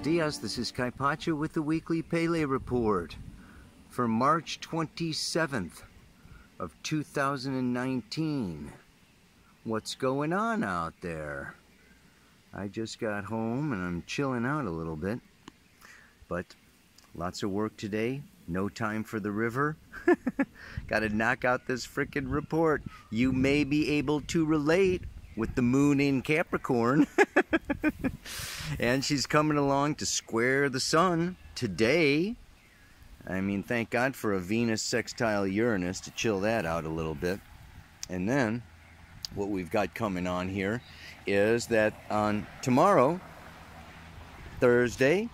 Buenos dias, this is Kaipacha with the weekly Pele Report for March 27th of 2019. What's going on out there? I just got home and I'm chilling out a little bit, but lots of work today, no time for the river. Gotta knock out this frickin' report. You may be able to relate with the moon in Capricorn. And she's coming along to square the sun today. I mean, thank God for a Venus sextile Uranus to chill that out a little bit. And then what we've got coming on here is that on tomorrow, Thursday,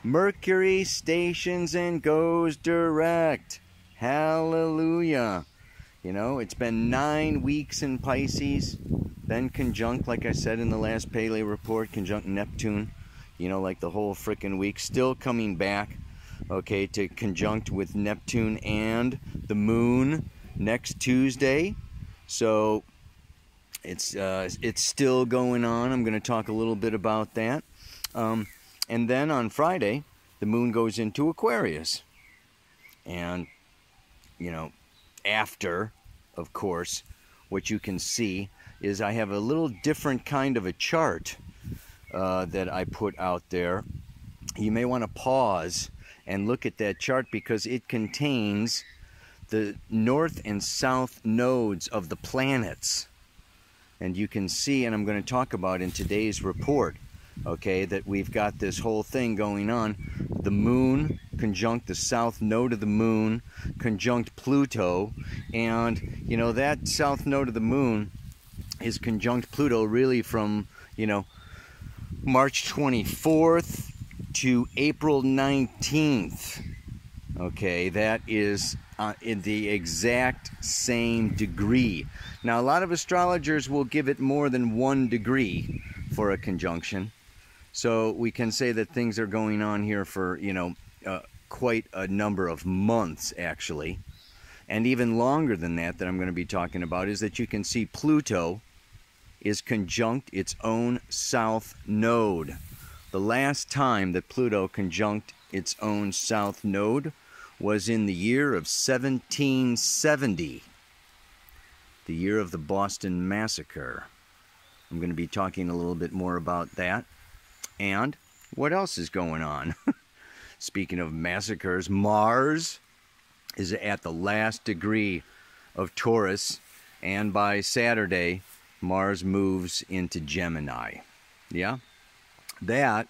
Mercury stations and goes direct. Hallelujah. You know, it's been 9 weeks in Pisces, then conjunct, like I said in the last Pele report, conjunct Neptune, you know, like the whole frickin' week, still coming back, okay, to conjunct with Neptune and the moon next Tuesday. So it's still going on. I'm going to talk a little bit about that. And then on Friday, the moon goes into Aquarius. And, you know, after, of course, what you can see is I have a little different kind of a chart that I put out there. You may want to pause and look at that chart because it contains the north and south nodes of the planets. And you can see, and I'm going to talk about in today's report, okay, that we've got this whole thing going on. The moon conjunct the south node of the moon, conjunct Pluto, and, you know, that south node of the moon is conjunct Pluto really from, you know, March 24th to April 19th. Okay, that is in the exact same degree. Now, a lot of astrologers will give it more than 1 degree for a conjunction. So we can say that things are going on here for, you know, quite a number of months, actually. And even longer than that I'm going to be talking about is that you can see Pluto is conjunct its own south node. The last time that Pluto conjunct its own south node was in the year of 1770, the year of the Boston Massacre. I'm going to be talking a little bit more about that. And what else is going on? Speaking of massacres, Mars is at the last degree of Taurus, and by Saturday, Mars moves into Gemini. Yeah? That,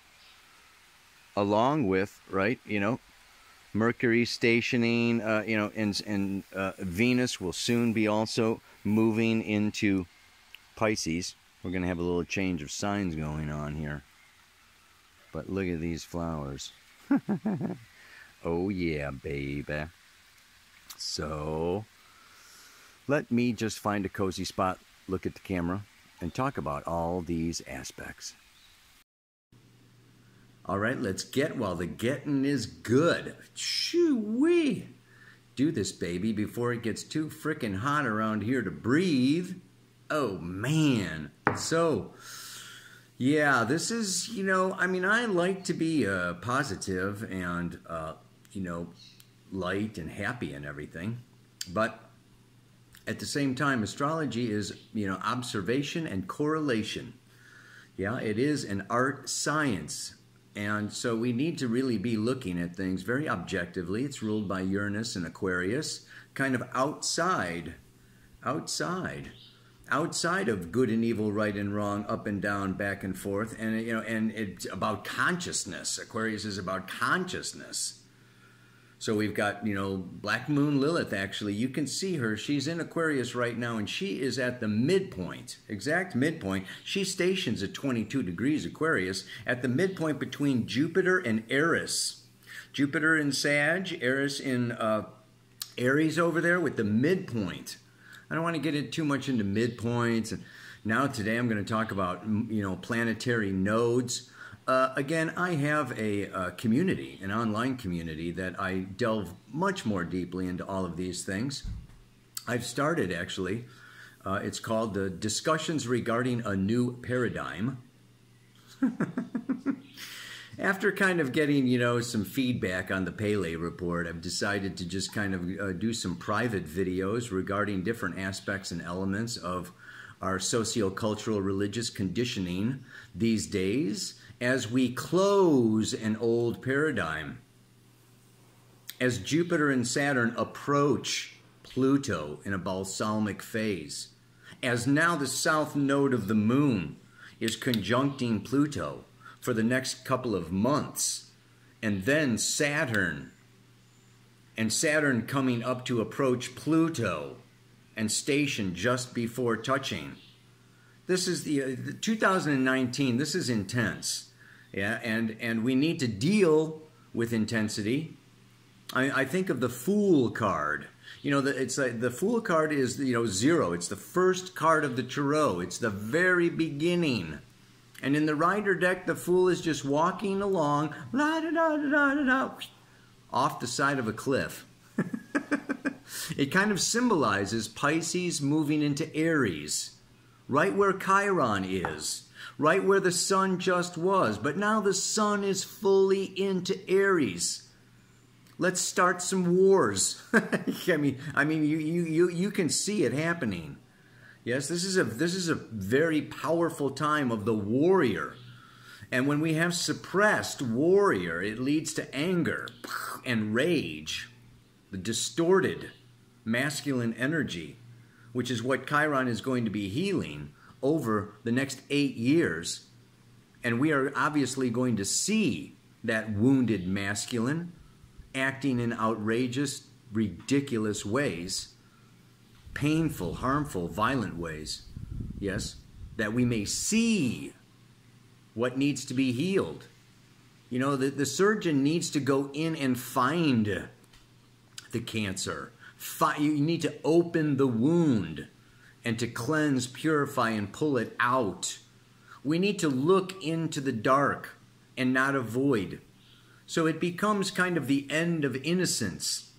along with, right, you know, Mercury stationing, you know, and Venus will soon be also moving into Pisces. We're going to have a little change of signs going on here. But look at these flowers. Oh yeah, baby. So, let me just find a cozy spot, look at the camera, and talk about all these aspects. All right, let's get while the getting is good. Shoo-wee! Do this, baby, before it gets too frickin' hot around here to breathe. Oh, man. So, yeah, this is, you know, I mean, I like to be positive and, you know, light and happy and everything. But at the same time, astrology is, you know, observation and correlation. Yeah, it is an art science. And so we need to really be looking at things very objectively. It's ruled by Uranus and Aquarius, kind of outside of good and evil, right and wrong, up and down, back and forth. And, you know, and it's about consciousness. Aquarius is about consciousness. So we've got, you know, Black Moon Lilith, actually. You can see her. She's in Aquarius right now, and she is at the midpoint, exact midpoint. She stations at 22 degrees Aquarius, at the midpoint between Jupiter and Eris. Jupiter in Sag, Eris in Aries over there with the midpoint. I don't want to get too much into midpoints. And now today I'm going to talk about, you know, planetary nodes. Again, I have a community, an online community, that I delve much more deeply into all of these things. I've started, actually. It's called the Discussions Regarding a New Paradigm. After kind of getting, some feedback on the Pele Report, I've decided to just kind of do some private videos regarding different aspects and elements of our sociocultural religious conditioning these days as we close an old paradigm. As Jupiter and Saturn approach Pluto in a balsamic phase, as now the south node of the moon is conjuncting Pluto for the next couple of months, and then Saturn coming up to approach Pluto and station just before touching. This is the 2019, this is intense. Yeah, and we need to deal with intensity. I think of the Fool card. It's like the Fool card is, zero. It's the first card of the tarot. It's the very beginning. And in the Rider deck, the Fool is just walking along, off the side of a cliff. It kind of symbolizes Pisces moving into Aries, right where Chiron is, right where the sun just was. But now the sun is fully into Aries. Let's start some wars. I mean, you can see it happening. Yes, this is a very powerful time of the warrior. And when we have suppressed warrior, it leads to anger and rage, the distorted masculine energy, which is what Chiron is going to be healing over the next 8 years. And we are obviously going to see that wounded masculine acting in outrageous, ridiculous ways, painful, harmful, violent ways, yes, that we may see what needs to be healed. The surgeon needs to go in and find the cancer. You need to open the wound and to cleanse, purify, and pull it out. We need to look into the dark and not avoid. So it becomes kind of the end of innocence.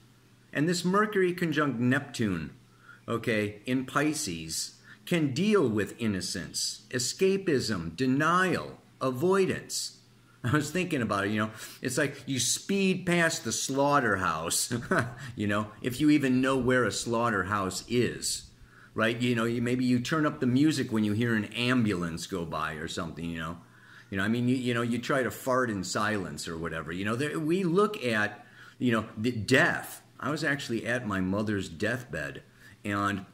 And this Mercury conjunct Neptune, in Pisces, can deal with innocence, escapism, denial, avoidance. I was thinking about it, it's like you speed past the slaughterhouse, if you even know where a slaughterhouse is, right? Maybe you turn up the music when you hear an ambulance go by or something, you try to fart in silence or whatever. We look at, the death. I was actually at my mother's deathbed, and,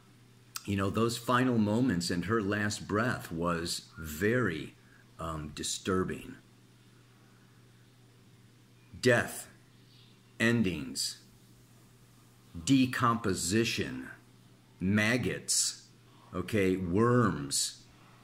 those final moments and her last breath was very disturbing. Death, endings, decomposition, maggots, worms,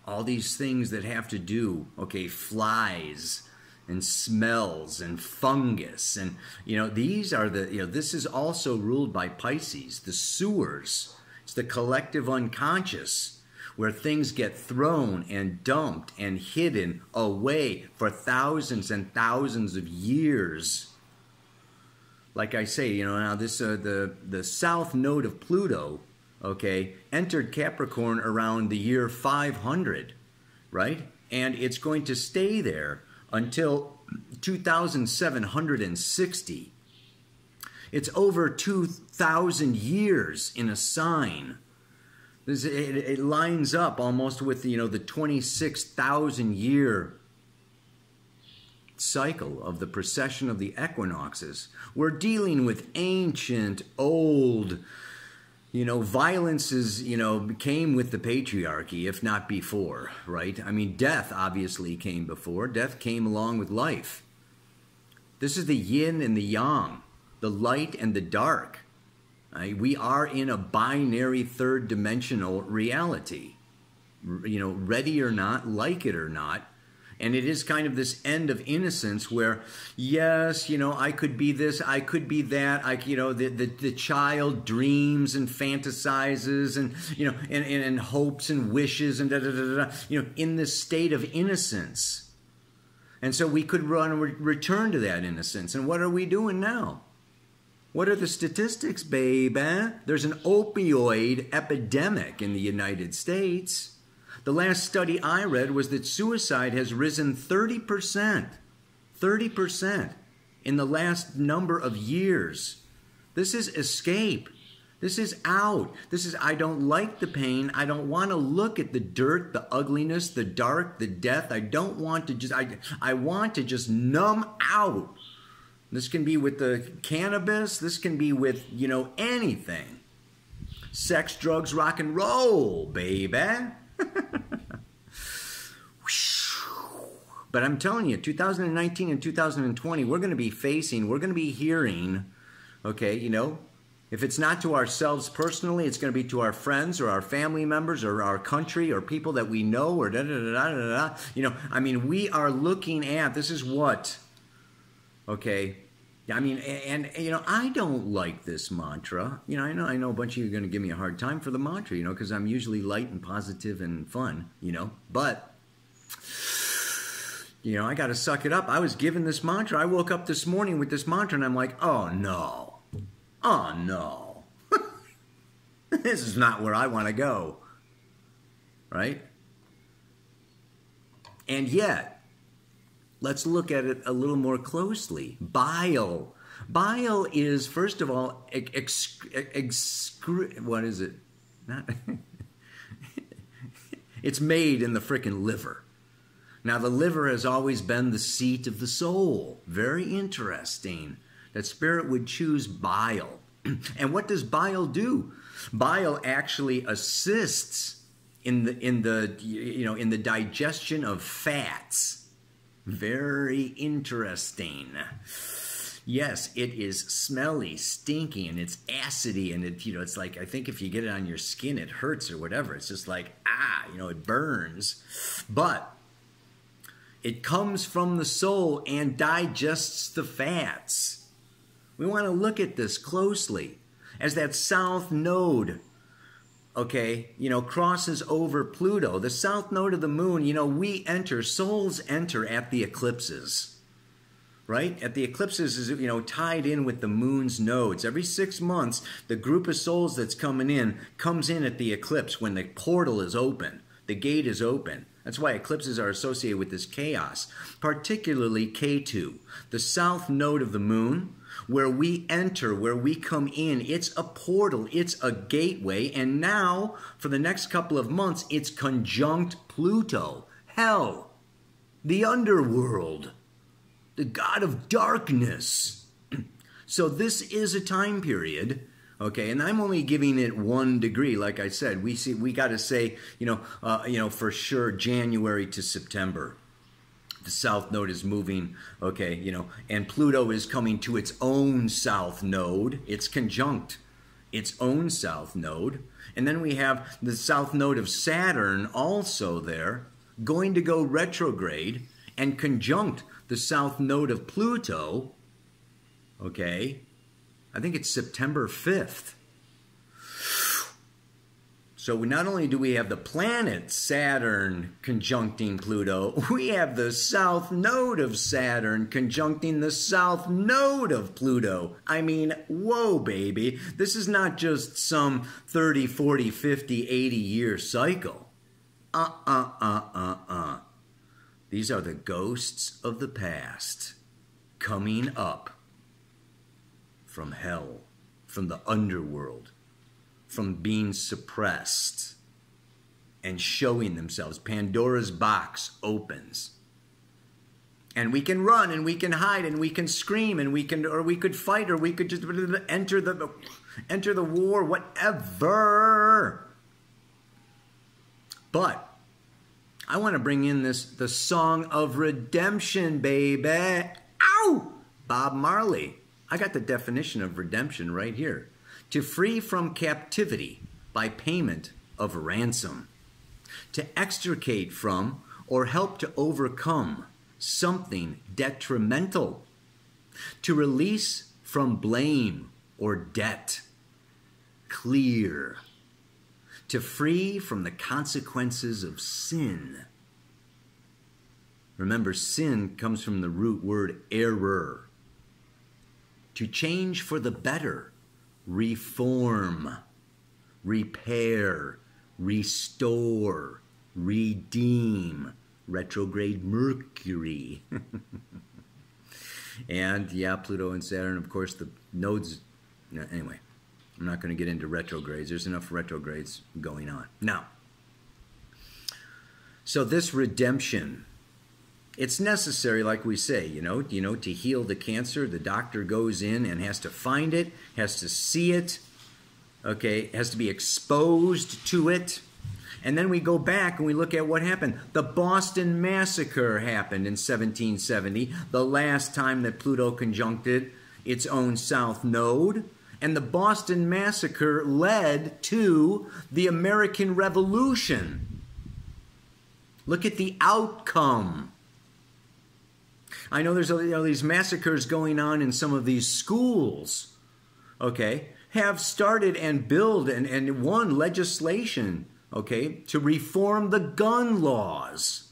all these things that have to do, flies and smells and fungus. And, these are this is also ruled by Pisces, the sewers. It's the collective unconscious, where things get thrown and dumped and hidden away for thousands and thousands of years. Like I say, now this the south node of Pluto, entered Capricorn around the year 500, right? And it's going to stay there until 2760. It's over 2,000 years in a sign. It lines up almost with, the 26,000-year cycle of the precession of the equinoxes. We're dealing with ancient, old, violences, came with the patriarchy, if not before, right? I mean, death obviously came before. Death came along with life. This is the yin and the yang, the light and the dark. We are in a binary third-dimensional reality, ready or not, like it or not. And it is kind of this end of innocence where, yes, I could be this, I could be that. The child dreams and fantasizes and, and hopes and wishes and in this state of innocence. And so we could return to that innocence. And what are we doing now? What are the statistics, babe? There's an opioid epidemic in the United States. The last study I read was that suicide has risen 30%. 30% in the last number of years. This is escape. This is out. This is, I don't like the pain. I don't want to look at the dirt, the ugliness, the dark, the death. I don't want to just, I want to just numb out. This can be with the cannabis. This can be with, you know, anything. Sex, drugs, rock and roll, baby. But I'm telling you, 2019 and 2020, we're going to be facing, we're going to be hearing, okay, you know, if it's not to ourselves personally, it's going to be to our friends or our family members or our country or people that we know or da-da-da-da-da-da. You know, I mean, we are looking at, this is what, okay, I mean, and you know, I don't like this mantra. You know, I know a bunch of you are going to give me a hard time for the mantra, you know, because I'm usually light and positive and fun, you know, but, you know, I got to suck it up. I was given this mantra. I woke up this morning with this mantra and I'm like, oh no, oh no, this is not where I want to go, right? And yet, let's look at it a little more closely. Bile. Bile is, first of all, what is it? Not it's made in the frickin' liver. Now, the liver has always been the seat of the soul. Very interesting that spirit would choose bile. And what does bile do? Bile actually assists in the digestion of fats. Very interesting. Yes, it is smelly, stinky, and it's acidy, and it, you know, it's like, I think if you get it on your skin, it hurts or whatever. It's just like, you know, it burns. But it comes from the soul and digests the fats. We want to look at this closely as that south node, okay, you know, crosses over Pluto. The south node of the moon, you know, we enter, souls enter at the eclipses, right? At the eclipses is, you know, tied in with the moon's nodes. Every 6 months, the group of souls that's coming in comes in at the eclipse when the portal is open, the gate is open. That's why eclipses are associated with this chaos, particularly K2, the south node of the moon, where we enter, where we come in. It's a portal, it's a gateway, and now, for the next couple of months, it's conjunct Pluto, hell, the underworld, the god of darkness. So this is a time period, okay, and I'm only giving it 1 degree. Like I said, we got to say, you know, for sure January to September. The south node is moving, okay, you know, and Pluto is coming to its own south node. It's conjunct its own south node. And then we have the south node of Saturn also there, going to go retrograde and conjunct the south node of Pluto, okay, I think it's September 5th. So not only do we have the planet Saturn conjuncting Pluto, we have the south node of Saturn conjuncting the south node of Pluto. I mean, whoa, baby. This is not just some 30, 40, 50, 80-year cycle. These are the ghosts of the past coming up from hell, from the underworld, from being suppressed and showing themselves. Pandora's box opens. And we can run and we can hide and we can scream and we could fight, or we could just enter the war, whatever. But I want to bring in the song of redemption, baby. Ow! Bob Marley. I got the definition of redemption right here. To free from captivity by payment of ransom. To extricate from or help to overcome something detrimental. To release from blame or debt. Clear. To free from the consequences of sin. Remember, sin comes from the root word error. To change for the better. Reform, repair, restore, redeem, retrograde Mercury. And yeah, Pluto and Saturn, of course, the nodes. Anyway, I'm not going to get into retrogrades. There's enough retrogrades going on. Now, so this redemption, it's necessary, like we say, to heal the cancer. The doctor goes in and has to find it, has to see it, okay, has to be exposed to it. And then we go back and we look at what happened. The Boston Massacre happened in 1770, the last time that Pluto conjuncted its own south node. And the Boston Massacre led to the American Revolution. Look at the outcome. I know there's these massacres going on in some of these schools, okay, have started and built and won legislation, okay, to reform the gun laws.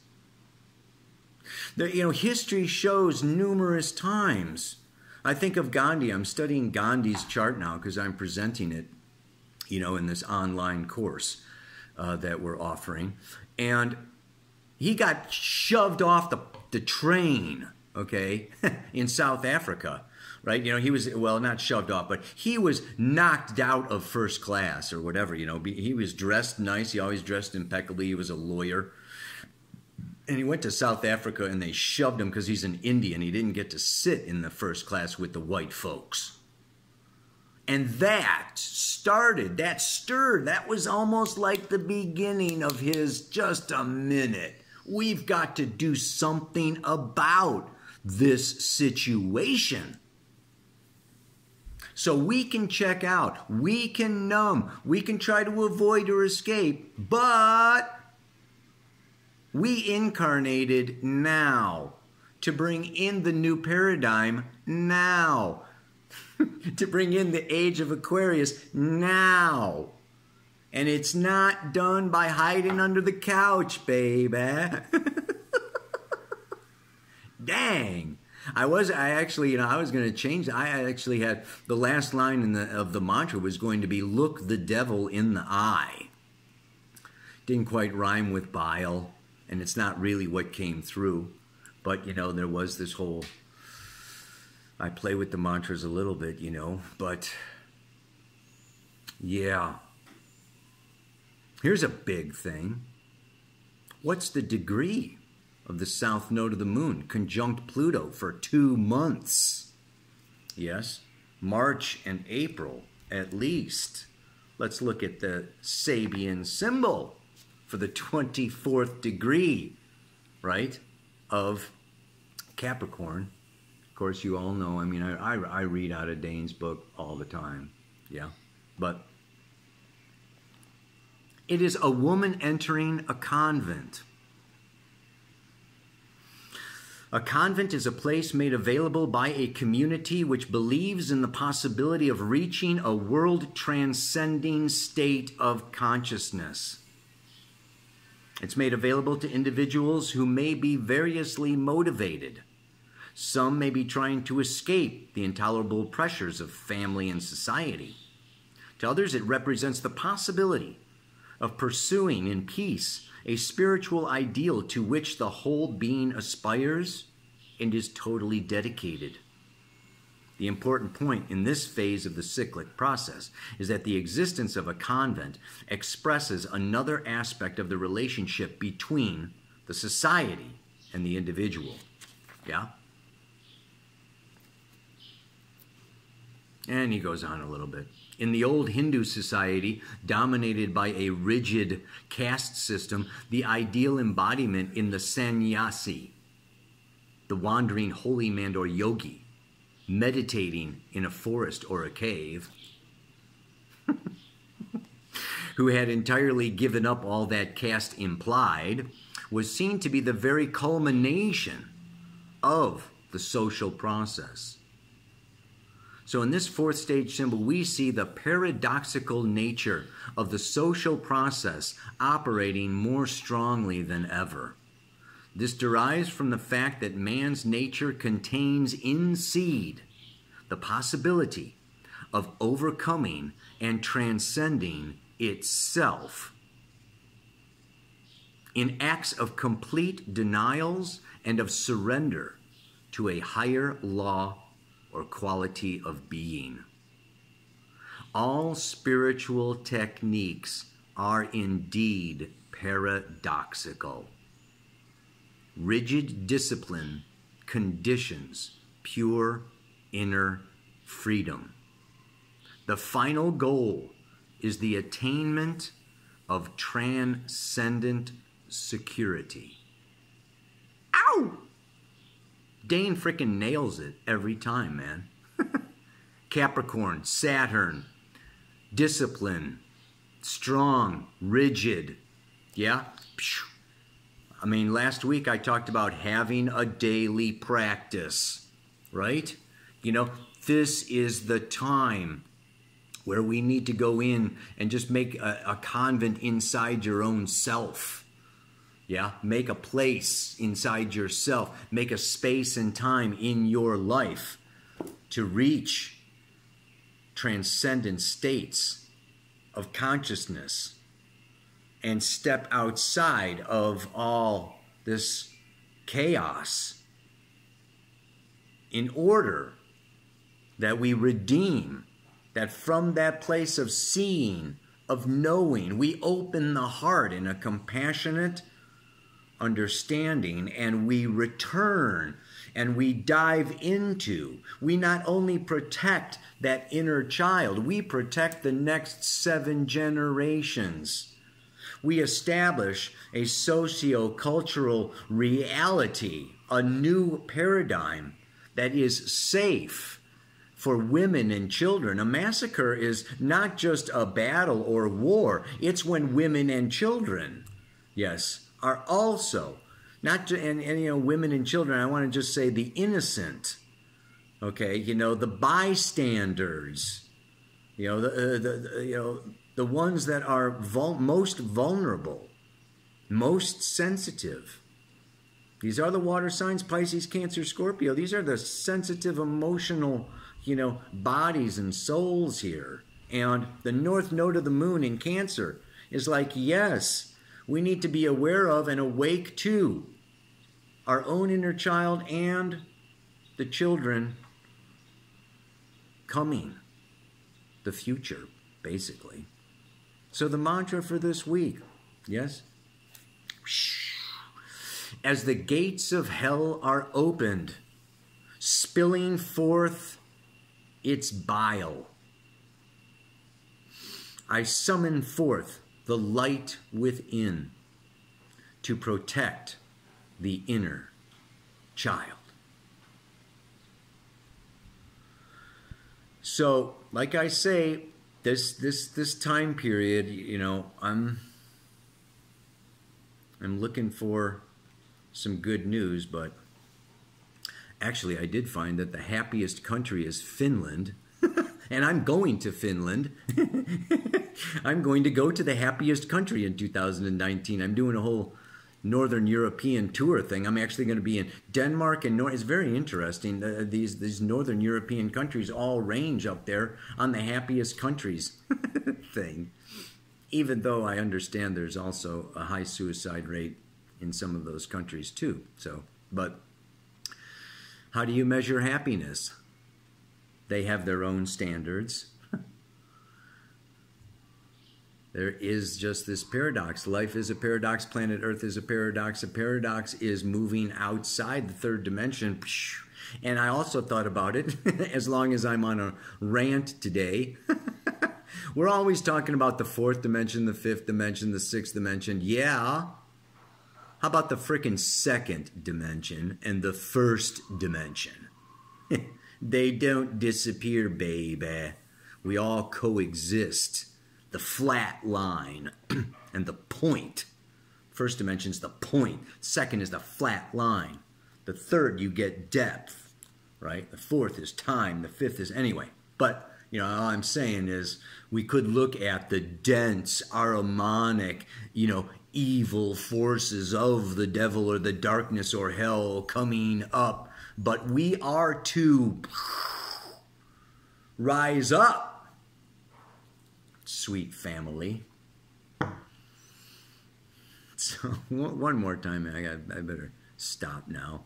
History shows numerous times. I think of Gandhi. I'm studying Gandhi's chart now because I'm presenting it, in this online course that we're offering. And he got shoved off the train, okay, in South Africa, right? He was, well, not shoved off, but he was knocked out of first class or whatever, He was dressed nice. He always dressed impeccably. He was a lawyer. And he went to South Africa and they shoved him because he's an Indian. He didn't get to sit in the first class with the white folks. And that stirred, that was almost like the beginning of his just a minute. We've got to do something about this situation. So we can check out, we can numb, we can try to avoid or escape, but we incarnated now to bring in the new paradigm now, to bring in the age of Aquarius now. And it's not done by hiding under the couch, baby. Dang. I was going to change. I actually had the last line of the mantra was going to be, look the devil in the eye. Didn't quite rhyme with bile, and it's not really what came through. But, there was this whole, I play with the mantras a little bit, but yeah. Here's a big thing. What's the degree of the south node of the moon, conjunct Pluto, for 2 months? Yes, March and April at least. Let's look at the Sabian symbol for the 24th degree, right, of Capricorn. Of course, you all know, I read out of Dane's book all the time, yeah, but it is a woman entering a convent. A convent is a place made available by a community which believes in the possibility of reaching a world-transcending state of consciousness. It's made available to individuals who may be variously motivated. Some may be trying to escape the intolerable pressures of family and society. To others, it represents the possibility of pursuing in peace a spiritual ideal to which the whole being aspires and is totally dedicated. The important point in this phase of the cyclic process is that the existence of a convent expresses another aspect of the relationship between the society and the individual. Yeah? And he goes on a little bit. In the old Hindu society, dominated by a rigid caste system, the ideal embodiment in the sannyasi, the wandering holy man or yogi, meditating in a forest or a cave, who had entirely given up all that caste implied, was seen to be the very culmination of the social process. So in this fourth stage symbol, we see the paradoxical nature of the social process operating more strongly than ever. This derives from the fact that man's nature contains in seed the possibility of overcoming and transcending itself. In acts of complete denials and of surrender to a higher law or quality of being. All spiritual techniques are indeed paradoxical. Rigid discipline conditions pure inner freedom. The final goal is the attainment of transcendent security. Ow! Dane frickin' nails it every time, man. Capricorn, Saturn, discipline, strong, rigid. Yeah? I mean, last week I talked about having a daily practice, right? You know, this is the time where we need to go in and just make a convent inside your own self. Yeah, make a place inside yourself. Make a space and time in your life to reach transcendent states of consciousness and step outside of all this chaos in order that we redeem, that from that place of seeing, of knowing, we open the heart in a compassionate understanding, and we return and we dive into. We not only protect that inner child, we protect the next 7 generations. We establish a socio-cultural reality, a new paradigm that is safe for women and children. A massacre is not just a battle or war. It's when women and children, yes, are also, and you know, women and children, I want to just say the innocent, okay, you know, the bystanders, you know, the ones that are most vulnerable, most sensitive. These are the water signs, Pisces, Cancer, Scorpio. These are the sensitive, emotional, you know, bodies and souls here. And the north node of the moon in Cancer is like, yes, we need to be aware of and awake to our own inner child and the children coming, the future, basically. So the mantra for this week, yes? As the gates of hell are opened, spilling forth its bile, I summon forth the light within to protect the inner child. So, like I say, this time period, you know, I'm looking for some good news, but actually I did find that the happiest country is Finland. And I'm going to Finland. I'm going to go to the happiest country in 2019. I'm doing a whole Northern European tour thing. I'm actually going to be in Denmark and It's very interesting. These Northern European countries all range up there on the happiest countries thing. Even though I understand there's also a high suicide rate in some of those countries too. So, but how do you measure happiness? They have their own standards. There is just this paradox. Life is a paradox. Planet Earth is a paradox. A paradox is moving outside the 3rd dimension. And I also thought about it, as long as I'm on a rant today. We're always talking about the 4th dimension, the 5th dimension, the 6th dimension. Yeah. How about the frickin' 2nd dimension and the 1st dimension? They don't disappear, baby. We all coexist. The flat line and the point. 1st dimension's the point. 2nd is the flat line. The 3rd, you get depth, right? The 4th is time. The 5th is anyway. But, you know, all I'm saying is we could look at the dense, harmonic, you know, evil forces of the devil or the darkness or hell coming up. But we are to rise up, sweet family. So one more time, I better stop now.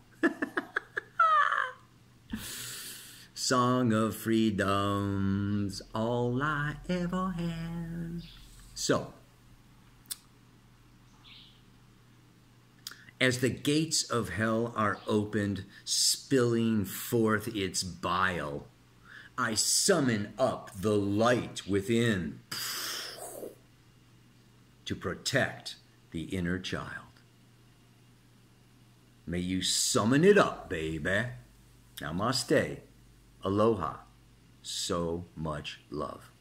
song of freedom's all I ever had. So, as the gates of hell are opened, spilling forth its bile, I summon up the light within to protect the inner child. May you summon it up, baby. Namaste. Aloha. So much love.